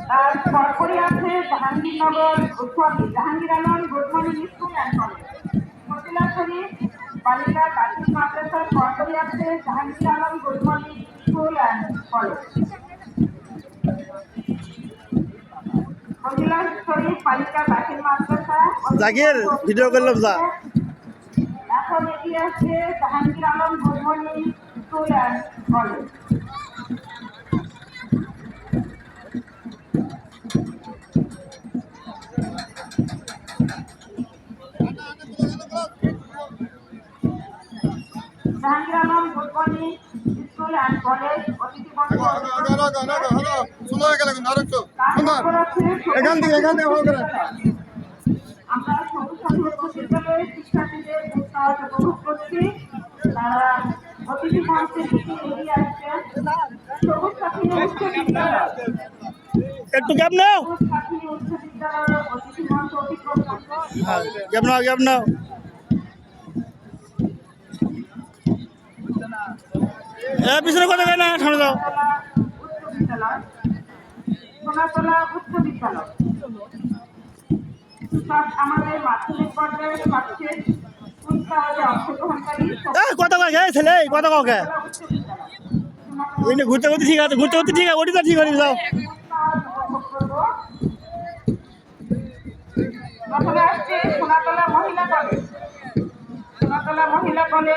তার পরপরই আছে Jahangirnagar sorry Jahangir Alam good morning school and college. Motila Sharif বালিকা প্রাথমিক মাদ্রাসার পরপরই আছে Jahangir Alam good morning school and college. Motila Sharif বালিকা প্রাথমিক মাদ্রাসা জাকির ভিডিও করলাম যা। এখন এগিয়ে আসছে Jahangir Alam good morning school and college. Jahangir Alam good morning school and college অতিথি আমরা সবুজ বিদ্যালয়ের শিক্ষার্থীদের উৎসাহ উপভোগ করছি। তারা অতিথি মঞ্চের দিকে এগিয়ে আসছেন। সবুজ সাথী উচ্চ বিদ্যালয় একটু গ্যাপ নাও, সবুজ সাথী উচ্চ বিদ্যালয়ের অতিথি মঞ্চ অতিক্রম করছে। গ্যাপ নাও, গ্যাপ নাও। পিছনে কথা কয় না, সামনে যাও। উচ্চ বিদ্যালয় সোনাতলা উচ্চ বিদ্যালয় সব আমাদের মাধ্যমিক পর্যায়ের সবচেয়ে উৎসাহে অংশগ্রহণকারী কথা কয় ছেলে, কথা কয় উচ্চ বিদ্যালয় ঘুরতে ঘুরতে ঠিক আছে, ঘুরতে ঘুরতে ঠিক আছে, ওটি তো ঠিক আছে, যাও। প্রথমে আসছে সোনাতলা মহিলা কলেজ। সোনাতলা মহিলা কলেজ